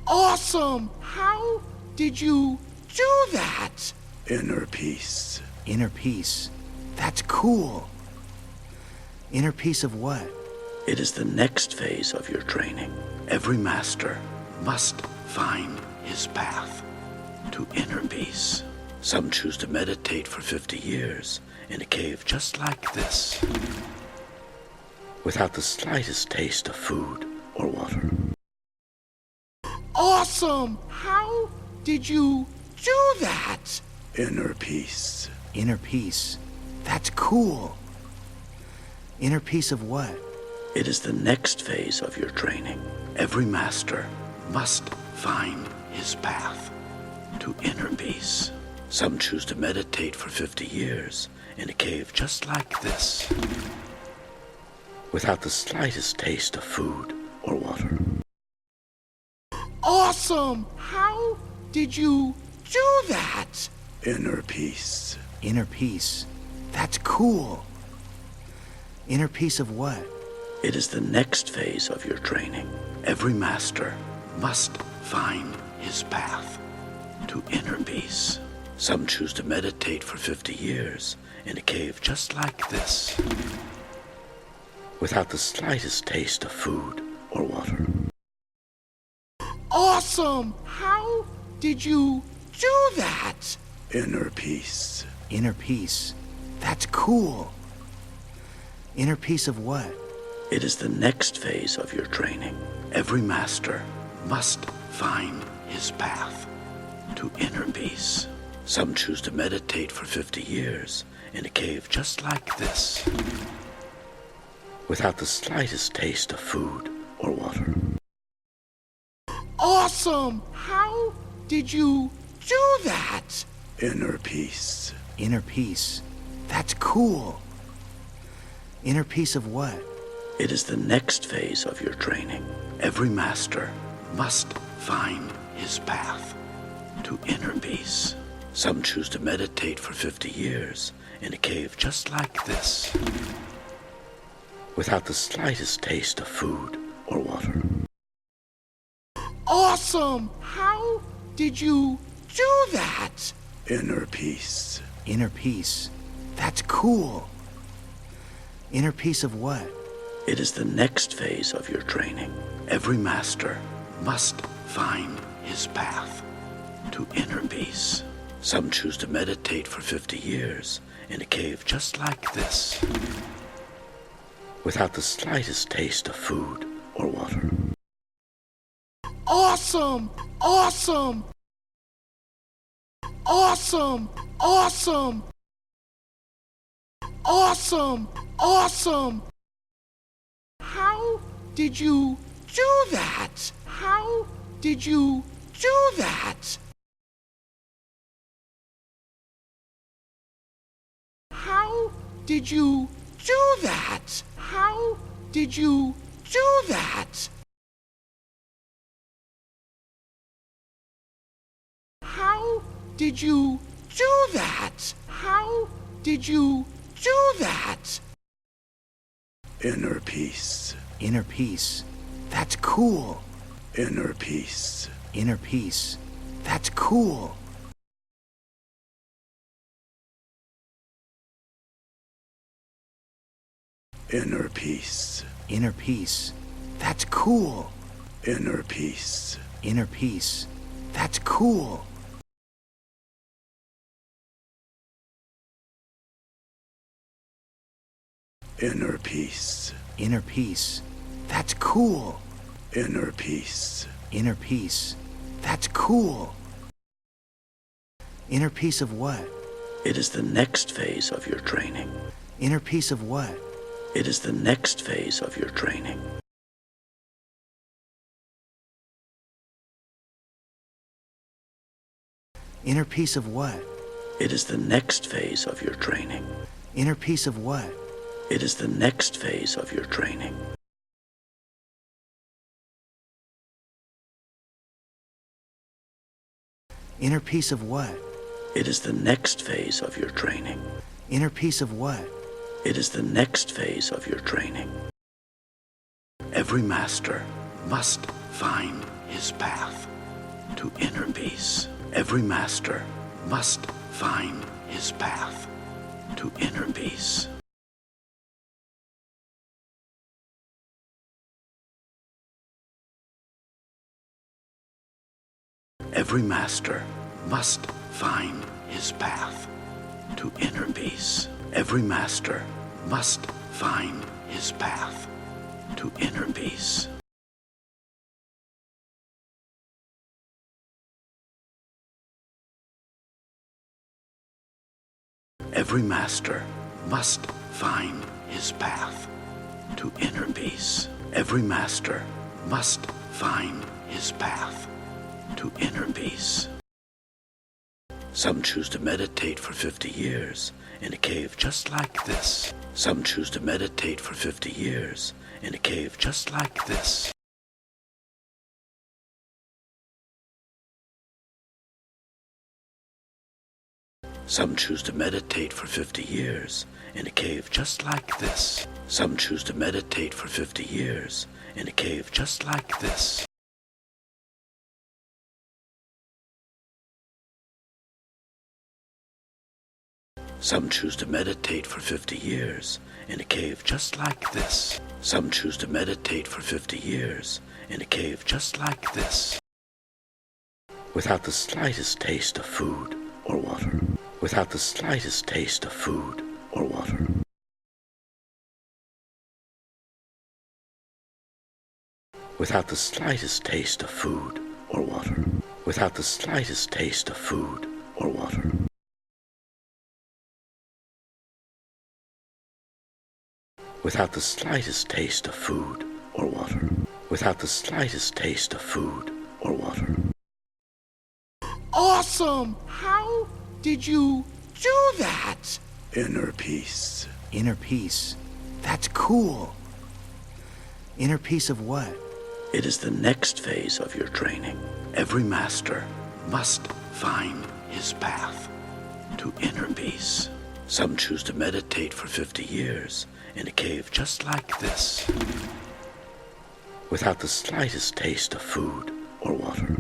Awesome! How did you do that? Inner peace. Inner peace. That's cool. Inner peace of what? It is the next phase of your training. Every master must find his path to inner peace. Some choose to meditate for 50 years in a cave just like this, without the slightest taste of food or water. Awesome! How did you do that? Inner peace. Inner peace. That's cool. Inner peace of what? It is the next phase of your training. Every master must find his path to inner peace. Some choose to meditate for 50 years in a cave just like this, without the slightest taste of food or water. Awesome! How did you do that? Inner peace. Inner peace. That's cool. Inner peace of what? It is the next phase of your training. Every master must find his path to inner peace. Some choose to meditate for 50 years in a cave just like this, without the slightest taste of food or water. Awesome! How did you do that? Inner peace. Inner peace. That's cool. Inner peace of what? It is the next phase of your training. Every master must find his path to inner peace. Some choose to meditate for 50 years in a cave just like this, without the slightest taste of food or water. Awesome! How did you do that? Inner peace. Inner peace. That's cool. Inner peace of what? It is the next phase of your training. Every master must find his path to inner peace. Some choose to meditate for 50 years in a cave just like this, without the slightest taste of food or water. Awesome! How did you do that? Inner peace. Inner peace. That's cool. Inner peace of what? It is the next phase of your training. Every master must find his path to inner peace. Some choose to meditate for 50 years in a cave just like this, without the slightest taste of food or water. Awesome! Awesome! Awesome! Awesome! Awesome! Awesome! How did you do that? How did you do that? How did you do that? How did you do that? How did you do that? How did you do that? Inner peace. Inner peace. That's cool. Inner peace. Inner peace. That's cool. Inner peace. Inner peace. That's cool. Inner peace. Inner peace. That's cool. Inner peace. Inner peace. That's cool. Inner peace. Inner peace. That's cool. Inner peace of what? It is the next phase of your training. Inner peace of what? It is the next phase of your training. Inner peace of what? It is the next phase of your training. Inner peace of what? It is the next phase of your training. Inner peace of what? It is the next phase of your training. Inner peace of what? It is the next phase of your training. Every master must find his path to inner peace. Every master must find his path to inner peace. Every master must find his path to inner peace. Every master must find his path to inner peace. Every master must find his path to inner peace. Every master must find his path to inner peace. Some choose to meditate for 50 years in a cave just like this. Some choose to meditate for 50 years in a cave just like this. Some choose to meditate for 50 years in a cave just like this. Some choose to meditate for 50 years in a cave just like this. Some choose to meditate for 50 years in a cave just like this. Some choose to meditate for 50 years in a cave just like this. Without the slightest taste of food or water. Without the slightest taste of food or water. Without the slightest taste of food or water. Without the slightest taste of food or water. Without the slightest taste of food or water. Without the slightest taste of food or water. Awesome! How did you do that? Inner peace. Inner peace. That's cool. Inner peace of what? It is the next phase of your training. Every master must find his path to inner peace. Some choose to meditate for 50 years in a cave just like this, without the slightest taste of food or water.